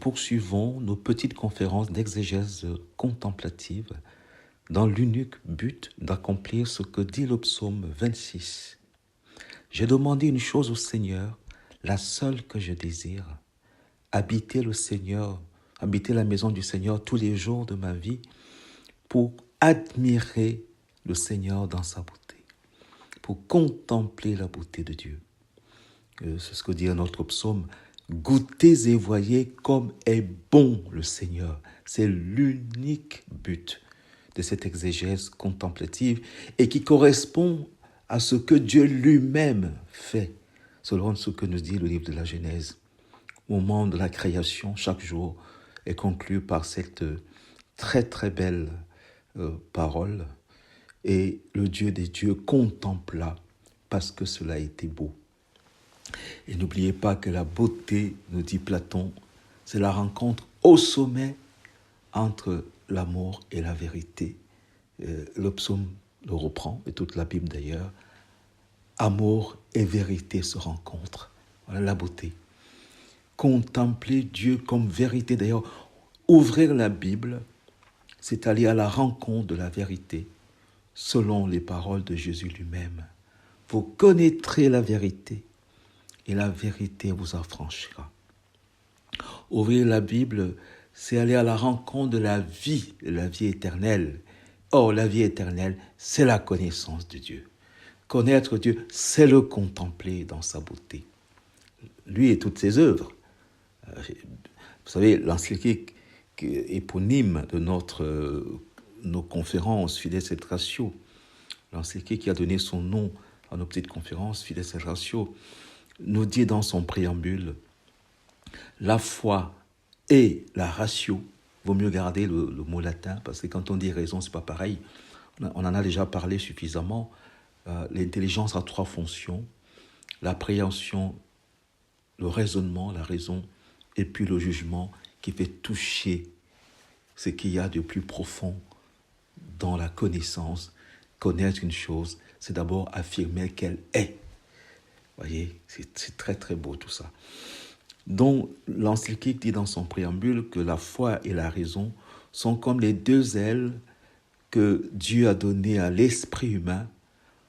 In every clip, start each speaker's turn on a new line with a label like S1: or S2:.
S1: poursuivons nos petites conférences d'exégèse contemplative dans l'unique but d'accomplir ce que dit le psaume 26. J'ai demandé une chose au Seigneur, la seule que je désire, habiter le Seigneur, habiter la maison du Seigneur tous les jours de ma vie pour admirer le Seigneur dans sa beauté, pour contempler la beauté de Dieu. C'est ce que dit un autre psaume. Goûtez et voyez comme est bon le Seigneur. C'est l'unique but de cette exégèse contemplative et qui correspond à ce que Dieu lui-même fait, selon ce que nous dit le livre de la Genèse. Au moment de la création, chaque jour est conclu par cette très très belle parole. Et le Dieu des dieux contempla parce que cela était beau. Et n'oubliez pas que la beauté, nous dit Platon, c'est la rencontre au sommet entre l'amour et la vérité. Le psaume le reprend, et toute la Bible d'ailleurs. Amour et vérité se rencontrent. Voilà la beauté. Contempler Dieu comme vérité. D'ailleurs, ouvrir la Bible, c'est aller à la rencontre de la vérité, selon les paroles de Jésus lui-même. Vous connaîtrez la vérité, et la vérité vous affranchira. Ouvrir la Bible, c'est aller à la rencontre de la vie éternelle. Or, la vie éternelle, c'est la connaissance de Dieu. Connaître Dieu, c'est le contempler dans sa beauté. Lui et toutes ses œuvres. Vous savez, l'encyclique éponyme de nos conférences, Fides et Ratio, l'encyclique qui a donné son nom à nos petites conférences, Fides et Ratio, nous dit dans son préambule, la foi et la ratio, vaut mieux garder le mot latin, parce que quand on dit raison, c'est pas pareil. On en a déjà parlé suffisamment. L'intelligence a trois fonctions, l'appréhension, le raisonnement, la raison, et puis le jugement qui fait toucher ce qu'il y a de plus profond dans la connaissance. Connaître une chose, c'est d'abord affirmer qu'elle est. Vous voyez, c'est très très beau tout ça. Donc, l'encyclique dit dans son préambule que la foi et la raison sont comme les deux ailes que Dieu a données à l'esprit humain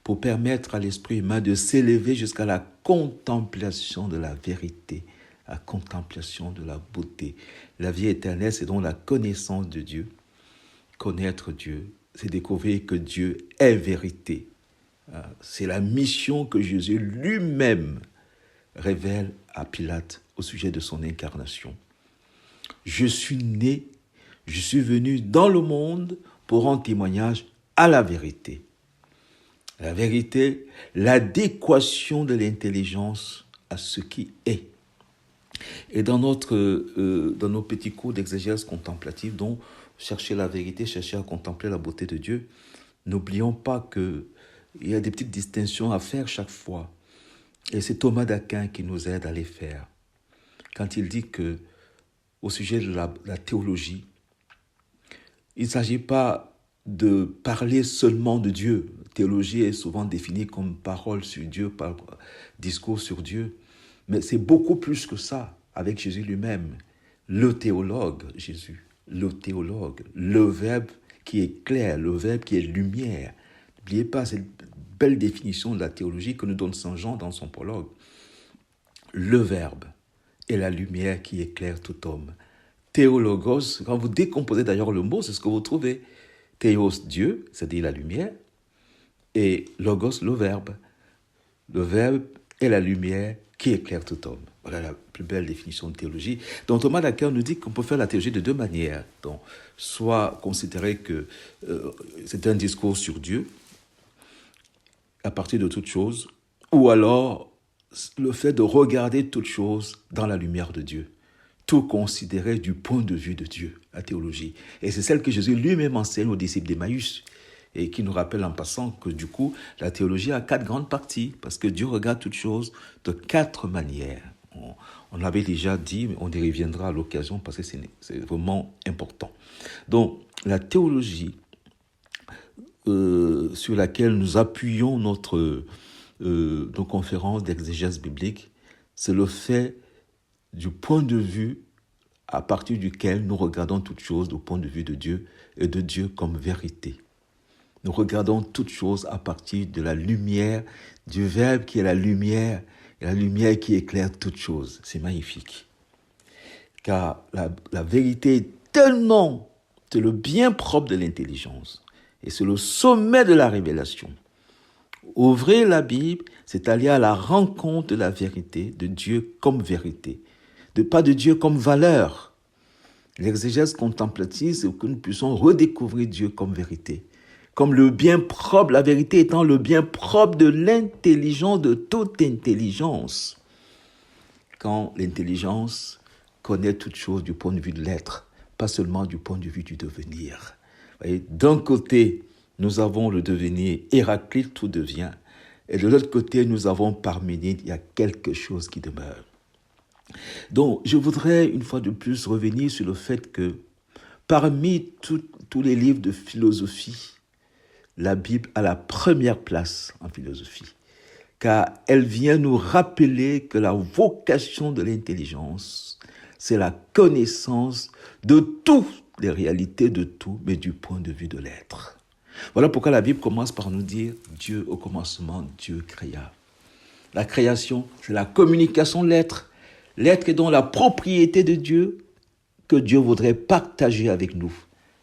S1: pour permettre à l'esprit humain de s'élever jusqu'à la contemplation de la vérité, la contemplation de la beauté. La vie éternelle, c'est donc la connaissance de Dieu. Connaître Dieu, c'est découvrir que Dieu est vérité. C'est la mission que Jésus lui-même révèle à Pilate au sujet de son incarnation. Je suis né, je suis venu dans le monde pour rendre témoignage à la vérité. La vérité, l'adéquation de l'intelligence à ce qui est. Et dans nos petits cours d'exégèse contemplative, dont chercher la vérité, chercher à contempler la beauté de Dieu, n'oublions pas qu'il y a des petites distinctions à faire chaque fois. Et c'est Thomas d'Aquin qui nous aide à les faire. Quand il dit que, au sujet de la théologie, il ne s'agit pas de parler seulement de Dieu. Théologie est souvent définie comme parole sur Dieu, discours sur Dieu. Mais c'est beaucoup plus que ça, avec Jésus lui-même. Le théologue, Jésus, le théologue, le Verbe qui est clair, le Verbe qui est lumière. N'oubliez pas cette belle définition de la théologie que nous donne Saint Jean dans son prologue. Le Verbe est la lumière qui éclaire tout homme. Théologos, quand vous décomposez d'ailleurs le mot, c'est ce que vous trouvez. Théos, Dieu, c'est-à-dire la lumière, et logos, le Verbe. Le Verbe est la lumière qui éclaire tout homme. Voilà la plus belle définition de théologie. Donc Thomas d'Aquin nous dit qu'on peut faire la théologie de deux manières. Donc, soit considérer que c'est un discours sur Dieu, à partir de toute chose, ou alors le fait de regarder toute chose dans la lumière de Dieu. Tout considérer du point de vue de Dieu, la théologie. Et c'est celle que Jésus lui-même enseigne aux disciples d'Emmaüs, et qui nous rappelle en passant que du coup, la théologie a 4 grandes parties, parce que Dieu regarde toutes choses de 4 manières. On l'avait déjà dit, mais on y reviendra à l'occasion, parce que c'est vraiment important. Donc, la théologie sur laquelle nous appuyons nos conférences d'exégèse biblique, c'est le fait du point de vue à partir duquel nous regardons toutes choses du point de vue de Dieu et de Dieu comme vérité. Nous regardons toutes choses à partir de la lumière, du Verbe qui est la lumière, et la lumière qui éclaire toutes choses. C'est magnifique. Car la vérité est tellement, c'est le bien propre de l'intelligence. Et c'est le sommet de la révélation. Ouvrir la Bible, c'est aller à la rencontre de la vérité, de Dieu comme vérité, pas de Dieu comme valeur. L'exégèse contemplative, c'est que nous puissions redécouvrir Dieu comme vérité, comme le bien propre, la vérité étant le bien propre de l'intelligence, de toute intelligence. Quand l'intelligence connaît toute chose du point de vue de l'être, pas seulement du point de vue du devenir. Voyez, d'un côté, nous avons le devenir, Héraclite, tout devient. Et de l'autre côté, nous avons Parménide, il y a quelque chose qui demeure. Donc, je voudrais une fois de plus revenir sur le fait que parmi tous les livres de philosophie, la Bible a la première place en philosophie, car elle vient nous rappeler que la vocation de l'intelligence, c'est la connaissance de toutes les réalités de tout, mais du point de vue de l'être. Voilà pourquoi la Bible commence par nous dire « Dieu, au commencement, Dieu créa ». La création, c'est la communication de l'être. L'être est donc la propriété de Dieu que Dieu voudrait partager avec nous.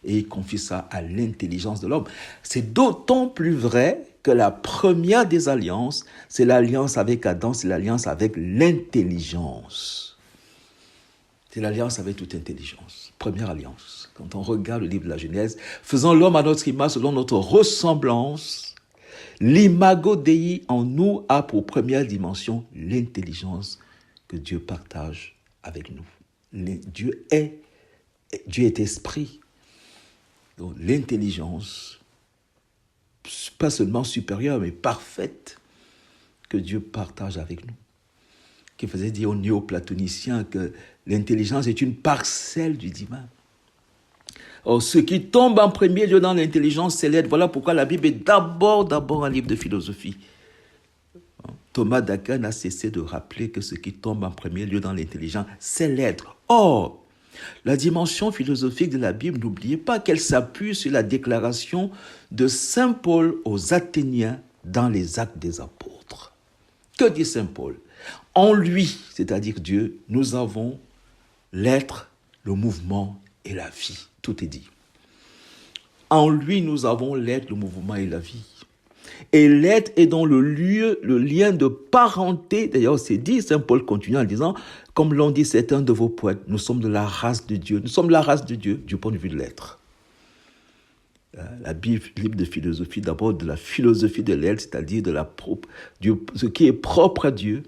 S1: Et il confie ça à l'intelligence de l'homme. C'est d'autant plus vrai que la première des alliances, c'est l'alliance avec Adam, c'est l'alliance avec l'intelligence. C'est l'alliance avec toute intelligence. Première alliance. Quand on regarde le livre de la Genèse, faisant l'homme à notre image, selon notre ressemblance, l'imago Dei en nous a pour première dimension l'intelligence que Dieu partage avec nous. Dieu est esprit. Donc l'intelligence, pas seulement supérieure, mais parfaite, que Dieu partage avec nous. Qui faisait dire aux néoplatoniciens que l'intelligence est une parcelle du divin. Or, ce qui tombe en premier lieu dans l'intelligence, c'est l'être. Voilà pourquoi la Bible est d'abord un livre de philosophie. Thomas d'Aquin n'a cessé de rappeler que ce qui tombe en premier lieu dans l'intelligence, c'est l'être. Or, la dimension philosophique de la Bible, n'oubliez pas qu'elle s'appuie sur la déclaration de Saint Paul aux Athéniens dans les Actes des Apôtres. Que dit Saint Paul ? En lui, c'est-à-dire Dieu, nous avons l'être, le mouvement et la vie. Tout est dit. En lui, nous avons l'être, le mouvement et la vie. Et l'être est dans le lien de parenté. D'ailleurs, c'est dit, Saint Paul continue en disant, comme l'ont dit certains de vos poètes, nous sommes de la race de Dieu. Nous sommes la race de Dieu du point de vue de l'être. La Bible, livre de philosophie, d'abord de la philosophie de l'être, c'est-à-dire ce qui est propre à Dieu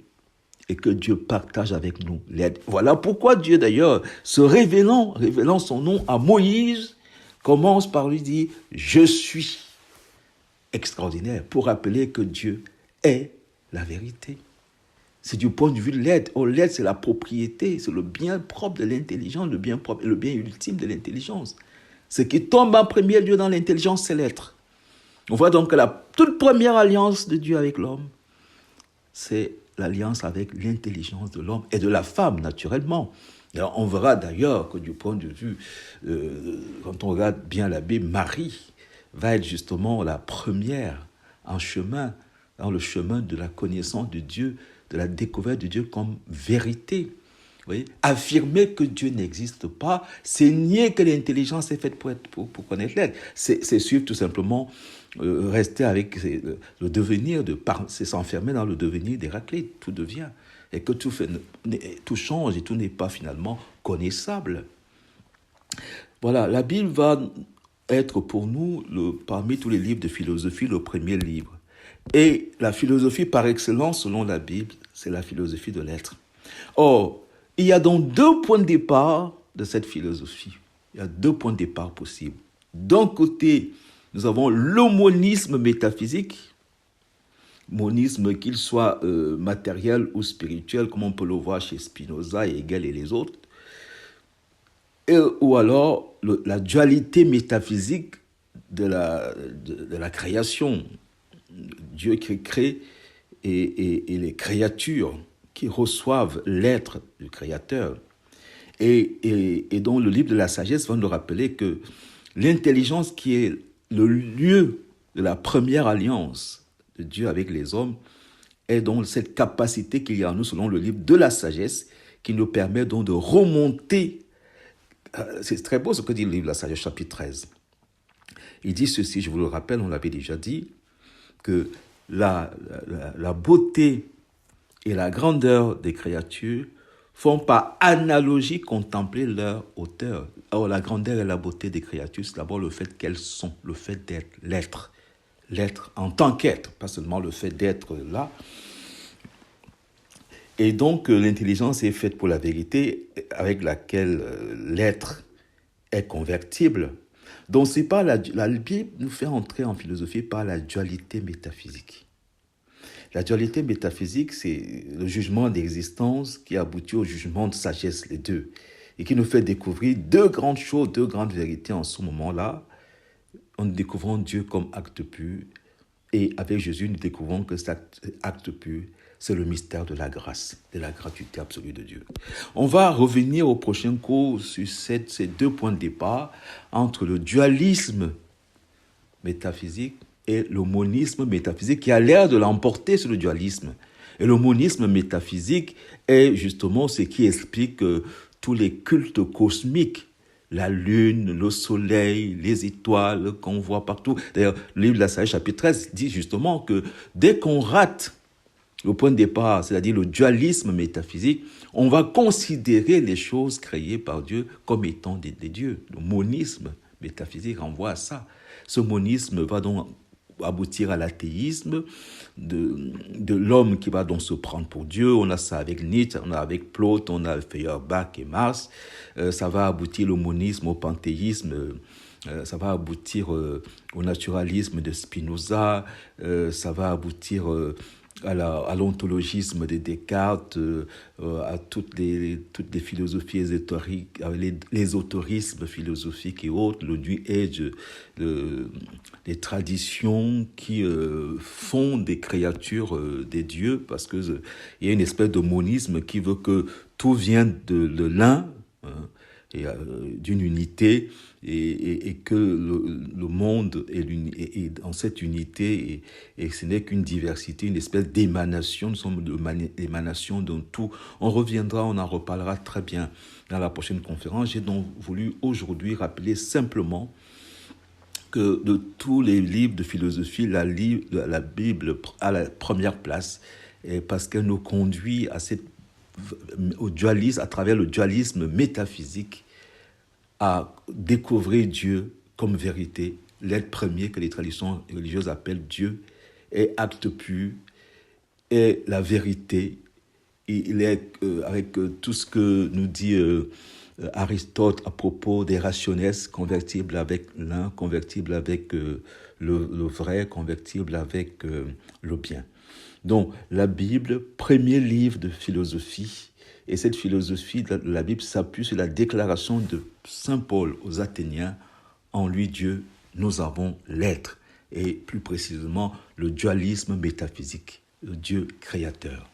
S1: et que Dieu partage avec nous. L'être. Voilà pourquoi Dieu, d'ailleurs, se révélant son nom à Moïse, commence par lui dire « Je suis ». Extraordinaire, pour rappeler que Dieu est la vérité. C'est du point de vue de l'être. Oh, l'être, c'est la propriété, c'est le bien propre de l'intelligence, le bien propre et le bien ultime de l'intelligence. Ce qui tombe en premier lieu dans l'intelligence, c'est l'être. On voit donc que la toute première alliance de Dieu avec l'homme, c'est l'alliance avec l'intelligence de l'homme et de la femme, naturellement. Alors, on verra d'ailleurs que du point de vue, quand on regarde bien la Bible, Marie va être justement la première en chemin, dans le chemin de la connaissance de Dieu, de la découverte de Dieu comme vérité. Vous voyez? Affirmer que Dieu n'existe pas, c'est nier que l'intelligence est faite pour connaître l'être. C'est suivre tout simplement, rester avec le devenir, c'est s'enfermer dans le devenir d'Héraclite, tout devient. Et que tout change et tout n'est pas finalement connaissable. Voilà, la Bible va être pour nous, parmi tous les livres de philosophie, le premier livre. Et la philosophie par excellence, selon la Bible, c'est la philosophie de l'être. Or, il y a donc deux points de départ de cette philosophie. Il y a deux points de départ possibles. D'un côté, nous avons l'homonisme métaphysique, monisme qu'il soit matériel ou spirituel, comme on peut le voir chez Spinoza, Hegel et les autres. Ou alors la dualité métaphysique de la création. Dieu qui crée et les créatures qui reçoivent l'être du Créateur. Et donc le livre de la sagesse va nous rappeler que l'intelligence qui est le lieu de la première alliance de Dieu avec les hommes est donc cette capacité qu'il y a en nous selon le livre de la sagesse qui nous permet donc de remonter. C'est très beau ce que dit le livre de la sagesse chapitre 13. Il dit ceci, je vous le rappelle, on l'avait déjà dit, que la beauté et la grandeur des créatures font par analogie contempler leur hauteur. Or, la grandeur et la beauté des créatures, c'est d'abord le fait qu'elles sont, le fait d'être, l'être en tant qu'être, pas seulement le fait d'être là. Et donc, l'intelligence est faite pour la vérité avec laquelle l'être est convertible. Donc, c'est pas la Bible nous fait entrer en philosophie par la dualité métaphysique. La dualité métaphysique, c'est le jugement d'existence qui aboutit au jugement de sagesse, les deux, et qui nous fait découvrir deux grandes choses, deux grandes vérités en ce moment-là, en découvrant Dieu comme acte pur, et avec Jésus, nous découvrons que cet acte pur, c'est le mystère de la grâce, de la gratuité absolue de Dieu. On va revenir au prochain cours sur ces deux points de départ entre le dualisme métaphysique et le monisme métaphysique qui a l'air de l'emporter sur le dualisme. Et le monisme métaphysique est justement ce qui explique tous les cultes cosmiques, la lune, le soleil, les étoiles qu'on voit partout. D'ailleurs, le livre de la sagesse chapitre 13 dit justement que dès qu'on rate le point de départ, c'est-à-dire le dualisme métaphysique, on va considérer les choses créées par Dieu comme étant des dieux. Le monisme métaphysique renvoie à ça. Ce monisme va donc aboutir à l'athéisme de l'homme qui va donc se prendre pour Dieu. On a ça avec Nietzsche, on a avec Plaute, on a Feuerbach et Marx. Ça va aboutir au monisme, au panthéisme. Ça va aboutir au naturalisme de Spinoza. Ça va aboutir à l'ontologisme de Descartes, à toutes les philosophies ésotériques, l'ésotérisme philosophique et autres, le New Age, les traditions qui font des créatures des dieux, parce qu'il y a une espèce de monisme qui veut que tout vienne de l'un, hein, et d'une unité, et que le monde est dans cette unité, et ce n'est qu'une diversité, une espèce d'émanation. Nous sommes l'émanation d'un tout. On reviendra, on en reparlera très bien dans la prochaine conférence. J'ai donc voulu aujourd'hui rappeler simplement que de tous les livres de philosophie, la Bible a la première place, parce qu'elle nous conduit au dualisme, à travers le dualisme métaphysique, à découvrir Dieu comme vérité, l'être premier que les traditions religieuses appellent Dieu, est acte pur, est la vérité. Il est avec tout ce que nous dit Aristote à propos des rationes, convertibles avec l'un, convertibles avec le vrai, convertible avec le bien. Donc, la Bible, premier livre de philosophie, et cette philosophie de la Bible s'appuie sur la déclaration de Saint Paul aux Athéniens, en lui Dieu, nous avons l'être, et plus précisément le dualisme métaphysique, le Dieu créateur.